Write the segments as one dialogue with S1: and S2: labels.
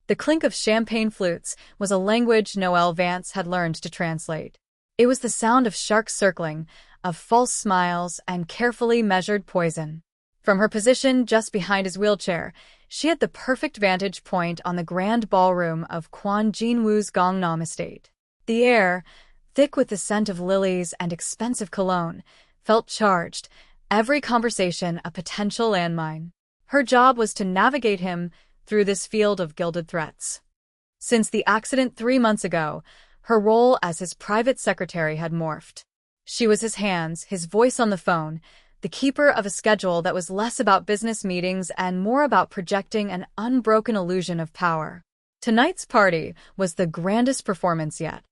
S1: The clink of champagne flutes was a language Noelle Vance had learned to translate. It was the sound of sharks circling, of false smiles and carefully measured poison. From her position just behind his wheelchair, she had the perfect vantage point on the grand ballroom of Kwon Jin-woo's Gangnam estate. The air, thick with the scent of lilies and expensive cologne, felt charged, every conversation a potential landmine. Her job was to navigate him through this field of gilded threats. Since the accident 3 months ago, her role as his private secretary had morphed. She was his hands, his voice on the phone, the keeper of a schedule that was less about business meetings and more about projecting an unbroken illusion of power. Tonight's party was the grandest performance yet.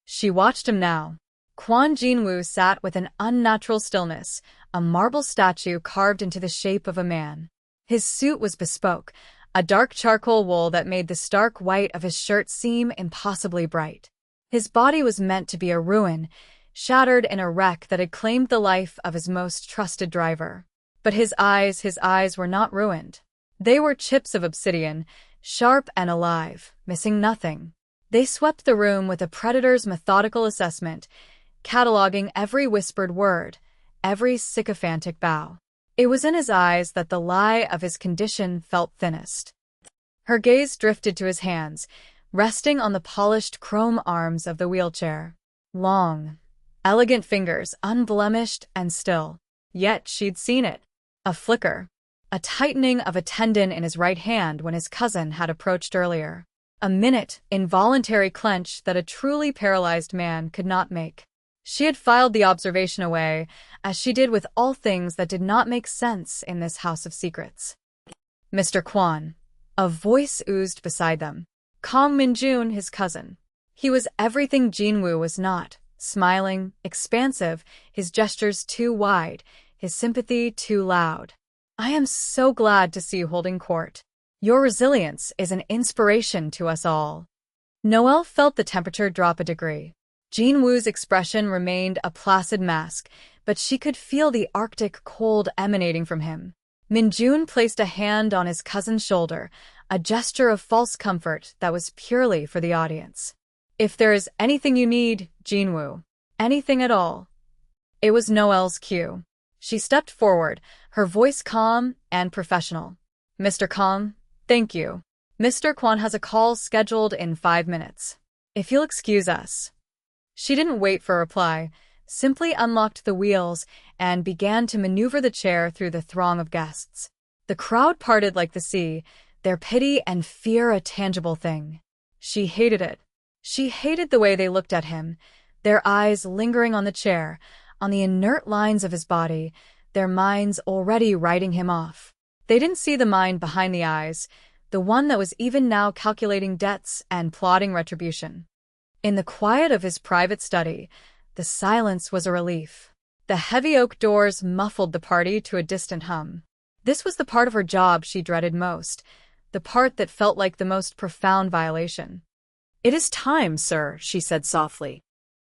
S1: She watched him now. Kwon Jin-woo sat with an unnatural stillness, a marble statue carved into the shape of a man. His suit was bespoke, a dark charcoal wool that made the stark white of his shirt seem impossibly bright. His body was meant to be a ruin, shattered in a wreck that had claimed the life of his most trusted driver. But his eyes were not ruined. They were chips of obsidian, sharp and alive, missing nothing. They swept the room with a predator's methodical assessment, cataloging every whispered word, every sycophantic bow. It was in his eyes that the lie of his condition felt thinnest. Her gaze drifted to his hands, resting on the polished chrome arms of the wheelchair. Long, elegant fingers, unblemished and still. Yet she'd seen it. A flicker. A tightening of a tendon in his right hand when his cousin had approached earlier. A minute, involuntary clench that a truly paralyzed man could not make. She had filed the observation away, as she did with all things that did not make sense in this house of secrets. Mr. Kwon. A voice oozed beside them. Kang Min-jun, his cousin. He was everything Jin-woo was not. Smiling, expansive, his gestures too wide, his sympathy too loud. I am so glad to see you holding court. Your resilience is an inspiration to us all. Noelle felt the temperature drop a degree. Jin-woo's expression remained a placid mask, but she could feel the Arctic cold emanating from him. Min-jun placed a hand on his cousin's shoulder, a gesture of false comfort that was purely for the audience. If there is anything you need, Jin-woo, anything at all. It was Noelle's cue. She stepped forward, her voice calm and professional. Mr. Kang, thank you. Mr. Kwon has a call scheduled in 5 minutes. If you'll excuse us. She didn't wait for a reply, simply unlocked the wheels and began to maneuver the chair through the throng of guests. The crowd parted like the sea, their pity and fear a tangible thing. She hated it. She hated the way they looked at him, their eyes lingering on the chair, on the inert lines of his body, their minds already writing him off. They didn't see the mind behind the eyes, the one that was even now calculating debts and plotting retribution. In the quiet of his private study, the silence was a relief. The heavy oak doors muffled the party to a distant hum. This was the part of her job she dreaded most, the part that felt like the most profound violation. "It is time, sir," she said softly.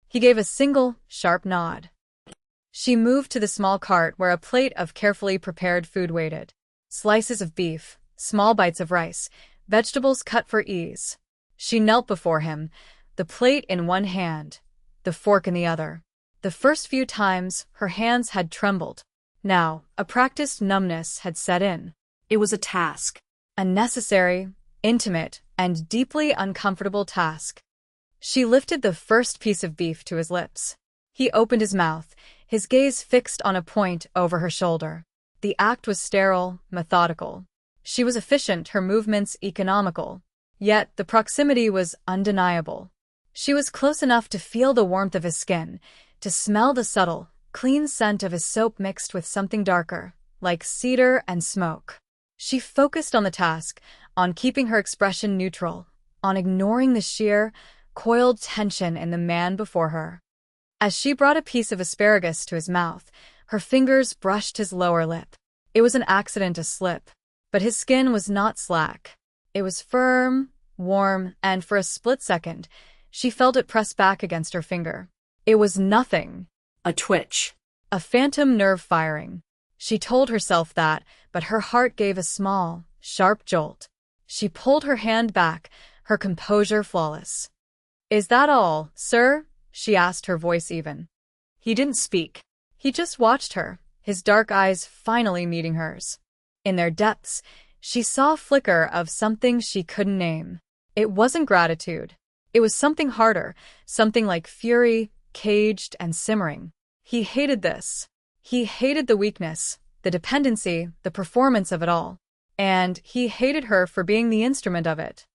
S1: He gave a single, sharp nod. She moved to the small cart where a plate of carefully prepared food waited. Slices of beef, small bites of rice, vegetables cut for ease. She knelt before him, the plate in one hand, the fork in the other. The first few times, her hands had trembled. Now, a practiced numbness had set in. It was a task. A necessary, intimate, and deeply uncomfortable task. She lifted the first piece of beef to his lips. He opened his mouth, his gaze fixed on a point over her shoulder. The act was sterile, methodical. She was efficient, her movements economical. Yet the proximity was undeniable. She was close enough to feel the warmth of his skin, to smell the subtle, clean scent of his soap mixed with something darker, like cedar and smoke. She focused on the task, on keeping her expression neutral, on ignoring the sheer, coiled tension in the man before her. As she brought a piece of asparagus to his mouth, her fingers brushed his lower lip. It was an accident, a slip. But his skin was not slack. It was firm, warm, and for a split second, she felt it press back against her finger. It was nothing. A twitch. A phantom nerve firing. She told herself that, but her heart gave a small, sharp jolt. She pulled her hand back, her composure flawless. "Is that all, sir?" she asked, her voice even. He didn't speak. He just watched her, his dark eyes finally meeting hers. In their depths, she saw a flicker of something she couldn't name. It wasn't gratitude. It was something harder, something like fury, caged and simmering. He hated this. He hated the weakness, the dependency, the performance of it all. And he hated her for being the instrument of it.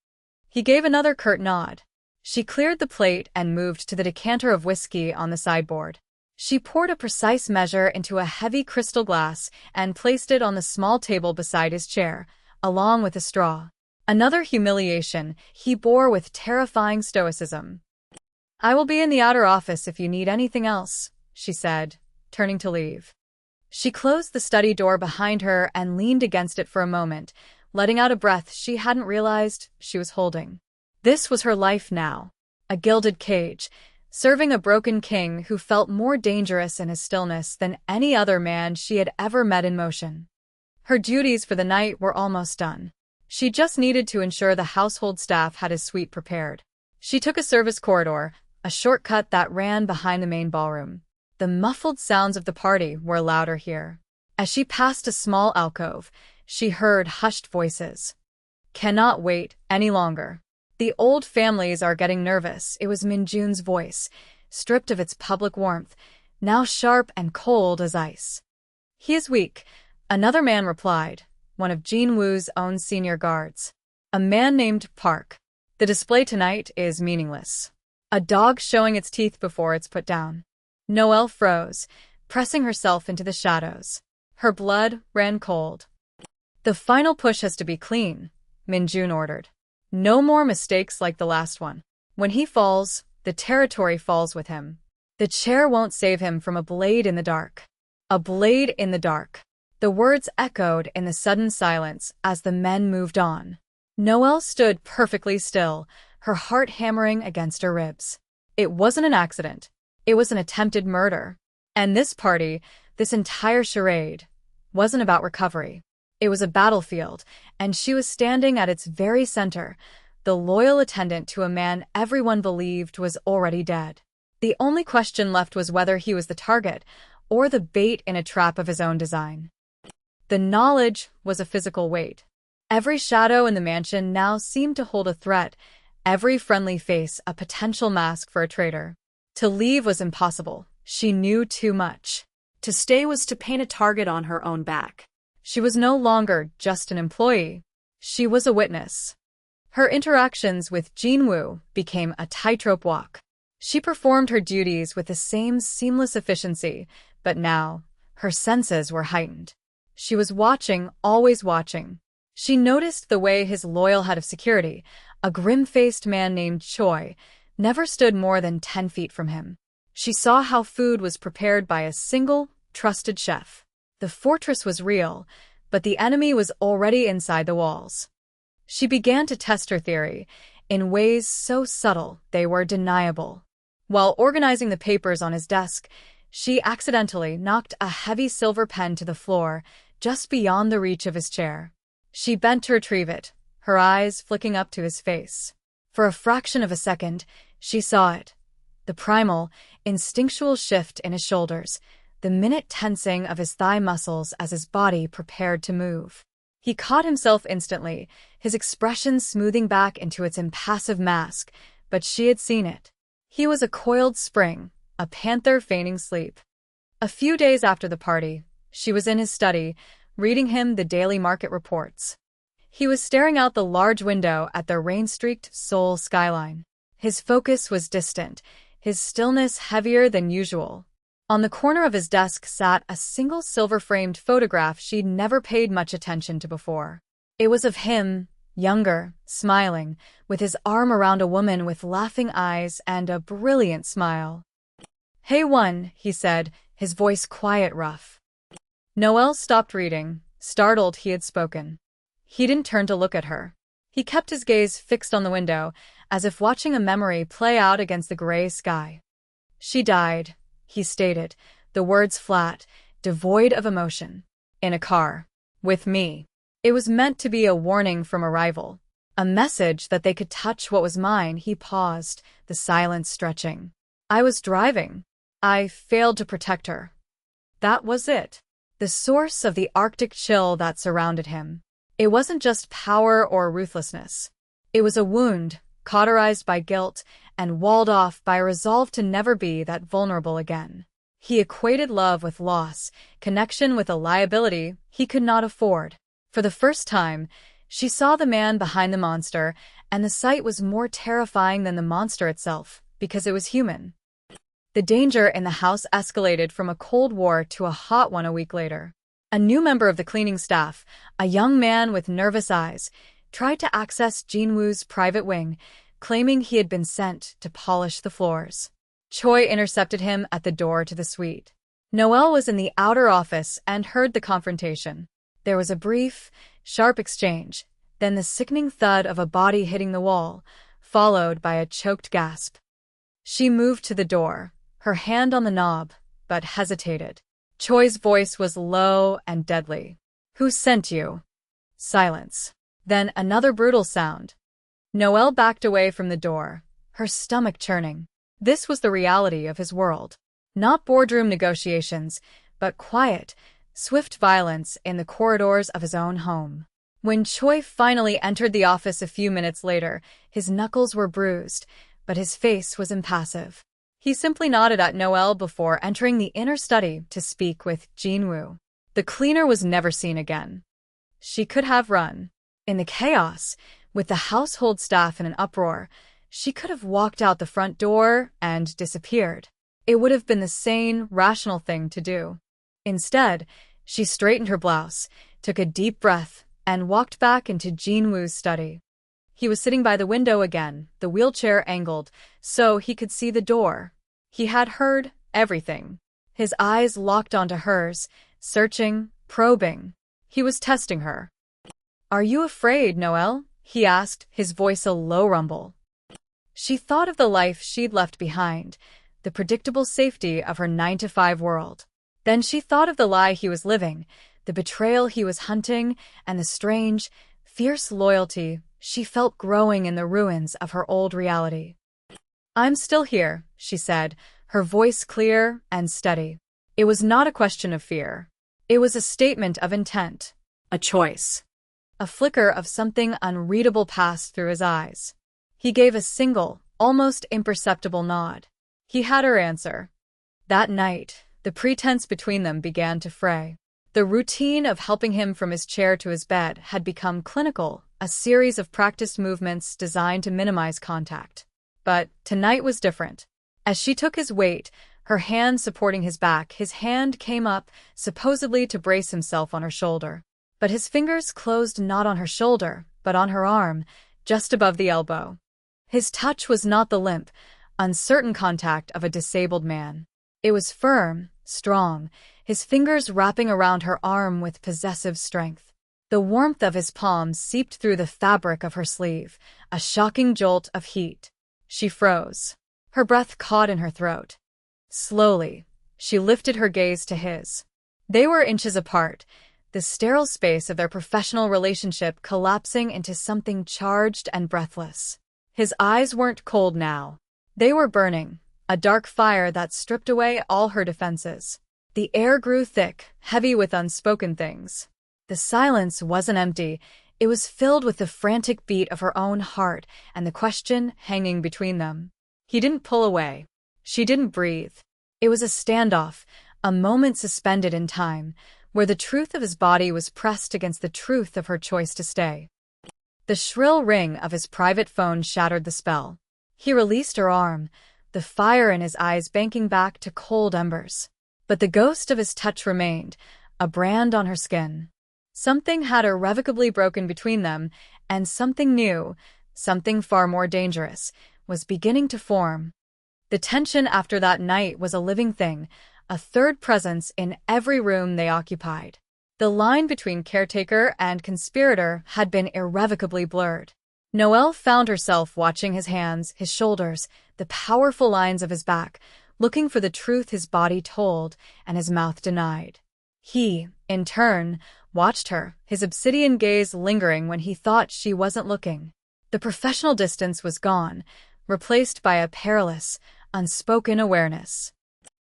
S1: He gave another curt nod. She cleared the plate and moved to the decanter of whiskey on the sideboard. She poured a precise measure into a heavy crystal glass and placed it on the small table beside his chair, along with a straw. Another humiliation he bore with terrifying stoicism. "I will be in the outer office if you need anything else," she said, turning to leave. She closed the study door behind her and leaned against it for a moment, letting out a breath she hadn't realized she was holding. This was her life now, a gilded cage, serving a broken king who felt more dangerous in his stillness than any other man she had ever met in motion. Her duties for the night were almost done. She just needed to ensure the household staff had his suite prepared. She took a service corridor, a shortcut that ran behind the main ballroom. The muffled sounds of the party were louder here. As she passed a small alcove, she heard hushed voices. "Cannot wait any longer. The old families are getting nervous." It was Minjun's voice, stripped of its public warmth, now sharp and cold as ice. "He is weak," another man replied, one of Jinwoo's own senior guards. "A man named Park. The display tonight is meaningless. A dog showing its teeth before it's put down." Noelle froze, pressing herself into the shadows. Her blood ran cold. "The final push has to be clean," Minjun ordered. "No more mistakes like the last one. When he falls, the territory falls with him. The chair won't save him from a blade in the dark." A blade in the dark. The words echoed in the sudden silence as the men moved on. Noelle stood perfectly still, her heart hammering against her ribs. It wasn't an accident. It was an attempted murder. And this party, this entire charade, wasn't about recovery. It was a battlefield, and she was standing at its very center, the loyal attendant to a man everyone believed was already dead. The only question left was whether he was the target, or the bait in a trap of his own design. The knowledge was a physical weight. Every shadow in the mansion now seemed to hold a threat, every friendly face a potential mask for a traitor. To leave was impossible. She knew too much. To stay was to paint a target on her own back. She was no longer just an employee. She was a witness. Her interactions with Jinwoo became a tightrope walk. She performed her duties with the same seamless efficiency, but now, her senses were heightened. She was watching, always watching. She noticed the way his loyal head of security, a grim-faced man named Choi, never stood more than 10 feet from him. She saw how food was prepared by a single, trusted chef. The fortress was real, but the enemy was already inside the walls. She began to test her theory, in ways so subtle they were deniable. While organizing the papers on his desk, she accidentally knocked a heavy silver pen to the floor, just beyond the reach of his chair. She bent to retrieve it, her eyes flicking up to his face. For a fraction of a second, she saw it. The primal, instinctual shift in his shoulders, the minute tensing of his thigh muscles as his body prepared to move. He caught himself instantly, his expression smoothing back into its impassive mask, but she had seen it. He was a coiled spring, a panther feigning sleep. A few days after the party, she was in his study, reading him the daily market reports. He was staring out the large window at the rain-streaked Seoul skyline. His focus was distant, his stillness heavier than usual. On the corner of his desk sat a single silver-framed photograph she'd never paid much attention to before. It was of him, younger, smiling, with his arm around a woman with laughing eyes and a brilliant smile. "Hey one," he said, his voice quiet rough. Noelle stopped reading, startled he had spoken. He didn't turn to look at her. He kept his gaze fixed on the window, as if watching a memory play out against the gray sky. "She died," he stated, the words flat, devoid of emotion. "In a car. With me." It was meant to be a warning from a rival, A message that they could touch what was mine. He paused, the silence stretching. I was driving. I failed to protect her. That was it. The source of the Arctic chill that surrounded him. It wasn't just power or ruthlessness. It was a wound, cauterized by guilt and walled off by a resolve to never be that vulnerable again. He equated love with loss, connection with a liability he could not afford. For the first time, she saw the man behind the monster, and the sight was more terrifying than the monster itself, because it was human. The danger in the house escalated from a cold war to a hot one a week later. A new member of the cleaning staff, a young man with nervous eyes, tried to access Jinwoo's private wing, claiming he had been sent to polish the floors. Choi intercepted him at the door to the suite. Noelle was in the outer office and heard the confrontation. There was a brief, sharp exchange, then the sickening thud of a body hitting the wall, followed by a choked gasp. She moved to the door, her hand on the knob, but hesitated. Choi's voice was low and deadly. "Who sent you?" Silence. Then another brutal sound. Noelle backed away from the door, her stomach churning. This was the reality of his world. Not boardroom negotiations, but quiet, swift violence in the corridors of his own home. When Choi finally entered the office a few minutes later, his knuckles were bruised, but his face was impassive. He simply nodded at Noelle before entering the inner study to speak with Jinwoo. The cleaner was never seen again. She could have run. In the chaos, with the household staff in an uproar, she could have walked out the front door and disappeared. It would have been the sane, rational thing to do. Instead, she straightened her blouse, took a deep breath, and walked back into Jinwoo's study. He was sitting by the window again, the wheelchair angled, so he could see the door. He had heard everything. His eyes locked onto hers, searching, probing. He was testing her. "Are you afraid, Noelle?" he asked, his voice a low rumble. She thought of the life she'd left behind, the predictable safety of her 9-to-5 world. Then she thought of the lie he was living, the betrayal he was hunting, and the strange, fierce loyalty she felt growing in the ruins of her old reality. "I'm still here," she said, her voice clear and steady. It was not a question of fear. It was a statement of intent, a choice. A flicker of something unreadable passed through his eyes. He gave a single, almost imperceptible nod. He had her answer. That night, the pretense between them began to fray. The routine of helping him from his chair to his bed had become clinical, a series of practiced movements designed to minimize contact. But tonight was different. As she took his weight, her hand supporting his back, his hand came up, supposedly to brace himself on her shoulder. But his fingers closed not on her shoulder, but on her arm, just above the elbow. His touch was not the limp, uncertain contact of a disabled man. It was firm, strong, his fingers wrapping around her arm with possessive strength. The warmth of his palms seeped through the fabric of her sleeve, a shocking jolt of heat. She froze. Her breath caught in her throat. Slowly, she lifted her gaze to his. They were inches apart, the sterile space of their professional relationship collapsing into something charged and breathless. His eyes weren't cold now. They were burning, a dark fire that stripped away all her defenses. The air grew thick, heavy with unspoken things. The silence wasn't empty. It was filled with the frantic beat of her own heart and the question hanging between them. He didn't pull away. She didn't breathe. It was a standoff, a moment suspended in time, where the truth of his body was pressed against the truth of her choice to stay. The shrill ring of his private phone shattered the spell. He released her arm, the fire in his eyes banking back to cold embers. But the ghost of his touch remained, a brand on her skin. Something had irrevocably broken between them, and something new, something far more dangerous, was beginning to form. The tension after that night was a living thing, a third presence in every room they occupied. The line between caretaker and conspirator had been irrevocably blurred. Noelle found herself watching his hands, his shoulders, the powerful lines of his back, looking for the truth his body told and his mouth denied. He, in turn, watched her, his obsidian gaze lingering when he thought she wasn't looking. The professional distance was gone, replaced by a perilous, unspoken awareness.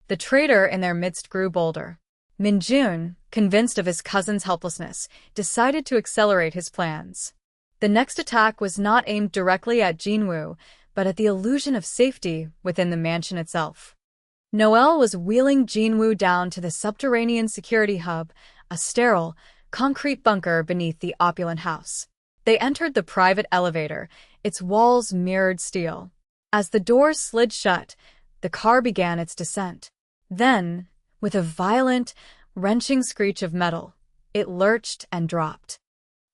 S1: The traitor in their midst grew bolder. Minjun, convinced of his cousin's helplessness, decided to accelerate his plans. The next attack was not aimed directly at Jinwoo, but at the illusion of safety within the mansion itself. Noelle was wheeling Jinwoo down to the subterranean security hub, a sterile, concrete bunker beneath the opulent house. They entered the private elevator, its walls mirrored steel. As the doors slid shut, the car began its descent. Then, with a violent, wrenching screech of metal, it lurched and dropped.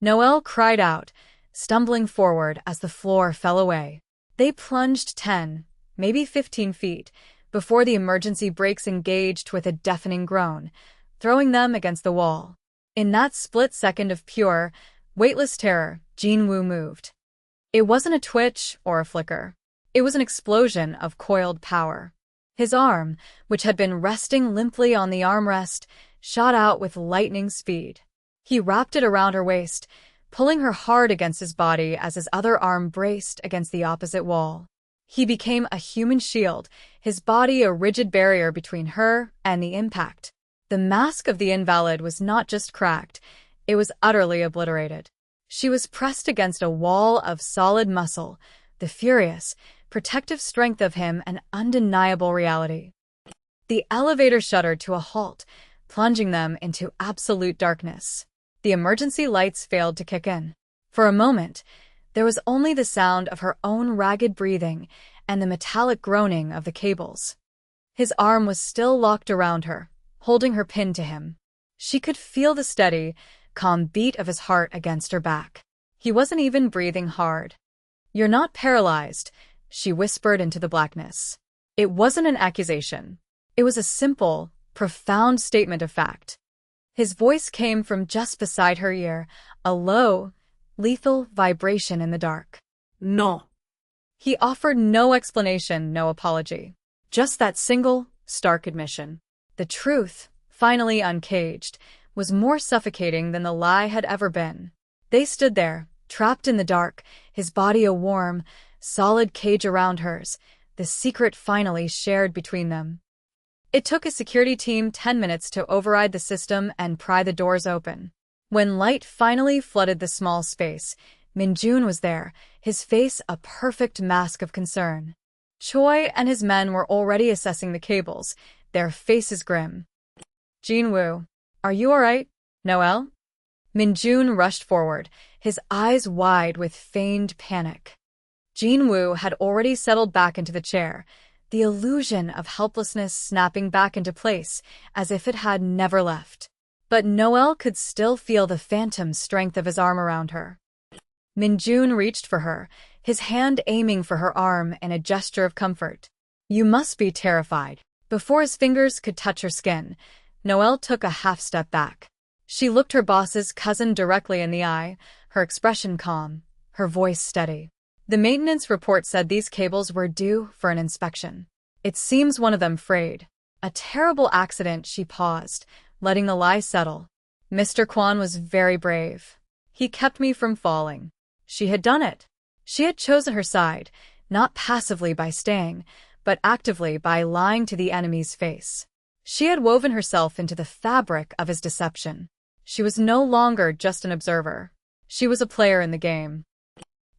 S1: Noelle cried out, stumbling forward as the floor fell away. They plunged 10, maybe 15 feet, before the emergency brakes engaged with a deafening groan, throwing them against the wall. In that split second of pure, weightless terror, Jinwoo moved. It wasn't a twitch or a flicker. It was an explosion of coiled power. His arm, which had been resting limply on the armrest, shot out with lightning speed. He wrapped it around her waist, pulling her hard against his body as his other arm braced against the opposite wall. He became a human shield, his body a rigid barrier between her and the impact. The mask of the invalid was not just cracked, it was utterly obliterated. She was pressed against a wall of solid muscle, the furious, protective strength of him an undeniable reality. The elevator shuddered to a halt, plunging them into absolute darkness. The emergency lights failed to kick in. For a moment, there was only the sound of her own ragged breathing and the metallic groaning of the cables. His arm was still locked around her, holding her pinned to him. She could feel the steady, calm beat of his heart against her back. He wasn't even breathing hard. "You're not paralyzed," she whispered into the blackness. It wasn't an accusation. It was a simple, profound statement of fact. His voice came from just beside her ear, a low, lethal vibration in the dark. "No." He offered no explanation, no apology. Just that single, stark admission. The truth, finally uncaged, was more suffocating than the lie had ever been. They stood there, trapped in the dark, his body a warm, solid cage around hers, the secret finally shared between them. It took a security team 10 minutes to override the system and pry the doors open. When light finally flooded the small space, Minjun was there, his face a perfect mask of concern. Choi and his men were already assessing the cables, their faces grim. "Jinwoo, are you all right, Noelle?" Minjun rushed forward, his eyes wide with feigned panic. Jinwoo had already settled back into the chair, the illusion of helplessness snapping back into place as if it had never left. But Noelle could still feel the phantom strength of his arm around her. Minjun reached for her, his hand aiming for her arm in a gesture of comfort. "You must be terrified." Before his fingers could touch her skin, Noelle took a half step back. She looked her boss's cousin directly in the eye, her expression calm, her voice steady. "The maintenance report said these cables were due for an inspection. It seems one of them frayed. A terrible accident." She paused, letting the lie settle. "Mr. Kwan was very brave. He kept me from falling." She had done it. She had chosen her side, not passively by staying, but actively by lying to the enemy's face. She had woven herself into the fabric of his deception. She was no longer just an observer. She was a player in the game.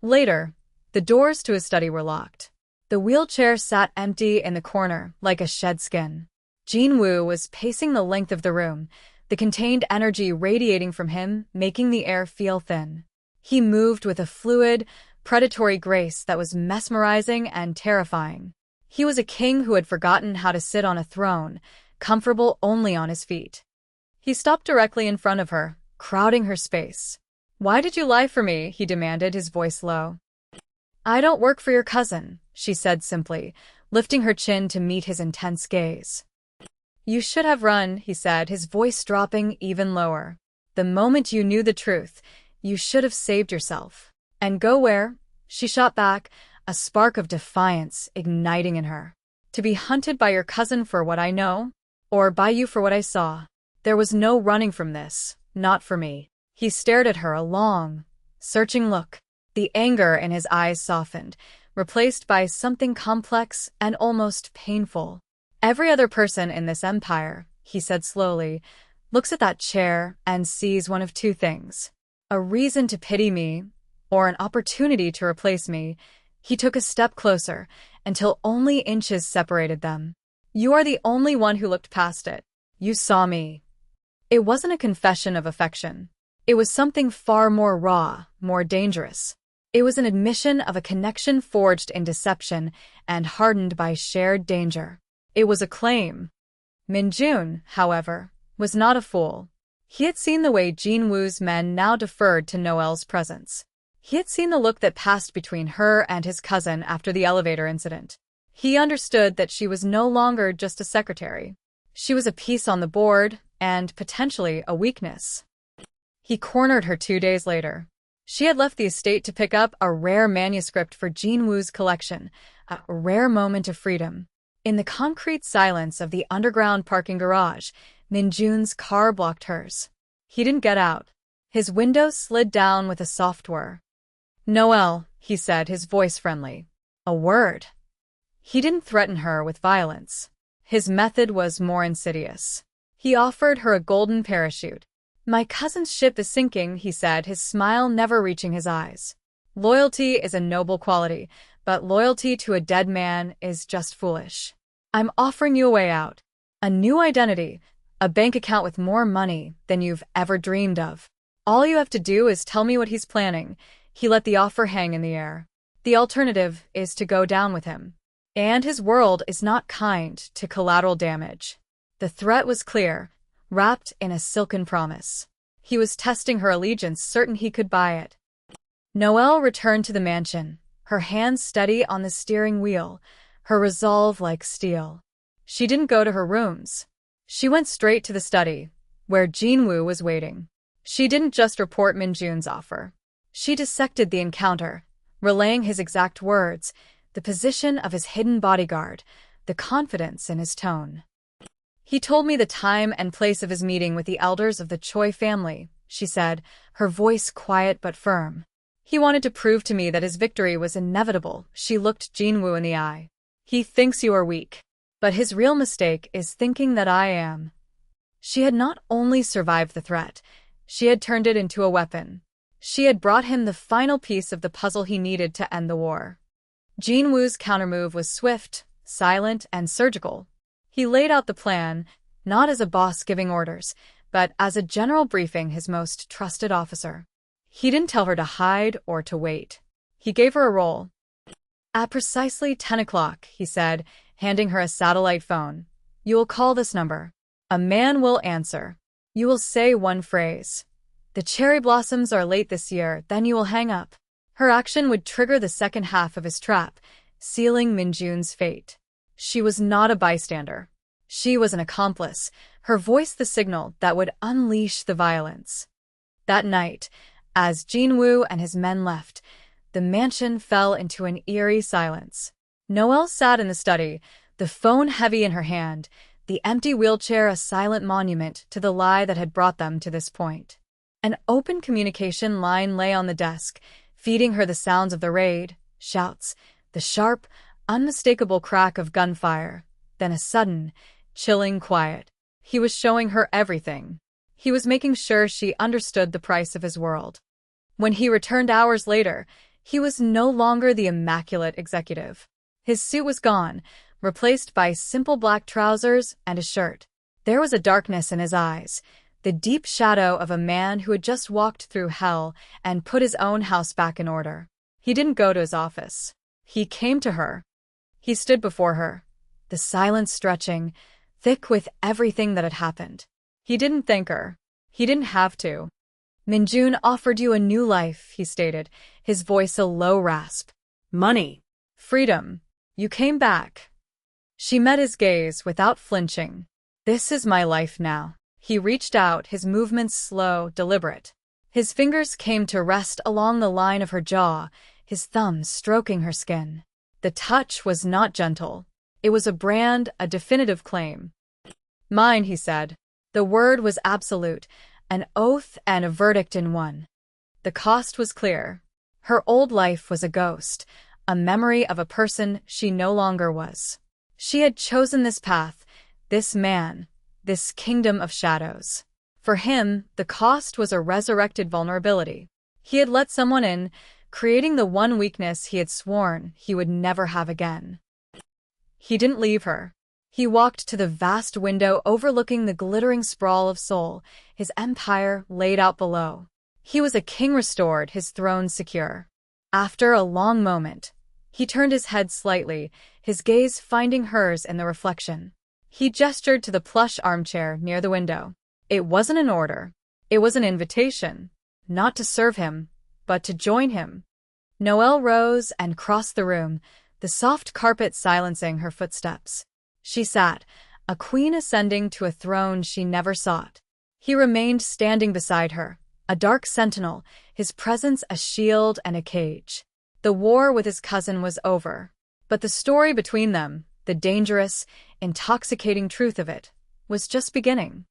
S1: Later, the doors to his study were locked. The wheelchair sat empty in the corner, like a shed skin. Jinwoo was pacing the length of the room, the contained energy radiating from him, making the air feel thin. He moved with a fluid, predatory grace that was mesmerizing and terrifying. He was a king who had forgotten how to sit on a throne, comfortable only on his feet. He stopped directly in front of her, crowding her space. "Why did you lie for me?" he demanded, his voice low. "I don't work for your cousin," she said simply, lifting her chin to meet his intense gaze. "You should have run," he said, his voice dropping even lower. "The moment you knew the truth, you should have saved yourself." "And go where?" She shot back, a spark of defiance igniting in her. "To be hunted by your cousin for what I know? Or by you for what I saw? There was no running from this, not for me." He stared at her a long, searching look. The anger in his eyes softened, replaced by something complex and almost painful. Every other person in this empire, he said slowly, looks at that chair and sees one of two things: a reason to pity me, or an opportunity to replace me. He took a step closer, until only inches separated them. You are the only one who looked past it. You saw me. It wasn't a confession of affection. It was something far more raw, more dangerous. It was an admission of a connection forged in deception and hardened by shared danger. It was a claim. Minjun, however, was not a fool. He had seen the way Jinwoo's men now deferred to Noel's presence. He had seen the look that passed between her and his cousin after the elevator incident. He understood that she was no longer just a secretary. She was a piece on the board, and potentially a weakness. He cornered her 2 days later. She had left the estate to pick up a rare manuscript for Jinwoo's collection, a rare moment of freedom. In the concrete silence of the underground parking garage, Minjun's car blocked hers. He didn't get out. His window slid down with a soft whir. "Noel," he said, his voice friendly. A word. He didn't threaten her with violence. His method was more insidious. He offered her a golden parachute. "My cousin's ship is sinking," he said, his smile never reaching his eyes. "Loyalty is a noble quality, but loyalty to a dead man is just foolish. I'm offering you a way out. A new identity, a bank account with more money than you've ever dreamed of. All you have to do is tell me what he's planning." He let the offer hang in the air. "The alternative is to go down with him. And his world is not kind to collateral damage." The threat was clear, wrapped in a silken promise. He was testing her allegiance, certain he could buy it. Noelle returned to the mansion, her hands steady on the steering wheel, her resolve like steel. She didn't go to her rooms. She went straight to the study, where Jinwoo was waiting. She didn't just report Minjun's offer. She dissected the encounter, relaying his exact words, the position of his hidden bodyguard, the confidence in his tone. "He told me the time and place of his meeting with the elders of the Choi family," she said, her voice quiet but firm. "He wanted to prove to me that his victory was inevitable." She looked Jinwoo in the eye. "He thinks you are weak, but his real mistake is thinking that I am." She had not only survived the threat, she had turned it into a weapon. She had brought him the final piece of the puzzle he needed to end the war. Jinwoo's countermove was swift, silent, and surgical. He laid out the plan, not as a boss giving orders, but as a general briefing his most trusted officer. He didn't tell her to hide or to wait. He gave her a role. "At precisely 10 o'clock, he said, handing her a satellite phone. "You will call this number. A man will answer. You will say one phrase. 'The cherry blossoms are late this year,' then you will hang up." Her action would trigger the second half of his trap, sealing Minjun's fate. She was not a bystander. She was an accomplice, her voice the signal that would unleash the violence. That night, as Jinwoo and his men left, the mansion fell into an eerie silence. Noelle sat in the study, the phone heavy in her hand, the empty wheelchair a silent monument to the lie that had brought them to this point. An open communication line lay on the desk, feeding her the sounds of the raid, shouts, the sharp, unmistakable crack of gunfire, then a sudden, chilling quiet. He was showing her everything. He was making sure she understood the price of his world. When he returned hours later, he was no longer the immaculate executive. His suit was gone, replaced by simple black trousers and a shirt. There was a darkness in his eyes, the deep shadow of a man who had just walked through hell and put his own house back in order. He didn't go to his office. He came to her. He stood before her, the silence stretching, thick with everything that had happened. He didn't thank her. He didn't have to. "Minjun offered you a new life," he stated, his voice a low rasp. "Money. Freedom. You came back." She met his gaze without flinching. "This is my life now." He reached out, his movements slow, deliberate. His fingers came to rest along the line of her jaw, his thumbs stroking her skin. The touch was not gentle. It was a brand, a definitive claim. "Mine," he said. The word was absolute, an oath and a verdict in one. The cost was clear. Her old life was a ghost, a memory of a person she no longer was. She had chosen this path, this man, this kingdom of shadows. For him, the cost was a resurrected vulnerability. He had let someone in, creating the one weakness he had sworn he would never have again. He didn't leave her. He walked to the vast window overlooking the glittering sprawl of Seoul, his empire laid out below. He was a king restored, his throne secure. After a long moment, he turned his head slightly, his gaze finding hers in the reflection. He gestured to the plush armchair near the window. It wasn't an order. It was an invitation. Not to serve him, but to join him. Noelle rose and crossed the room, the soft carpet silencing her footsteps. She sat, a queen ascending to a throne she never sought. He remained standing beside her, a dark sentinel, his presence a shield and a cage. The war with his cousin was over, but the story between them, the dangerous, intoxicating truth of it, was just beginning.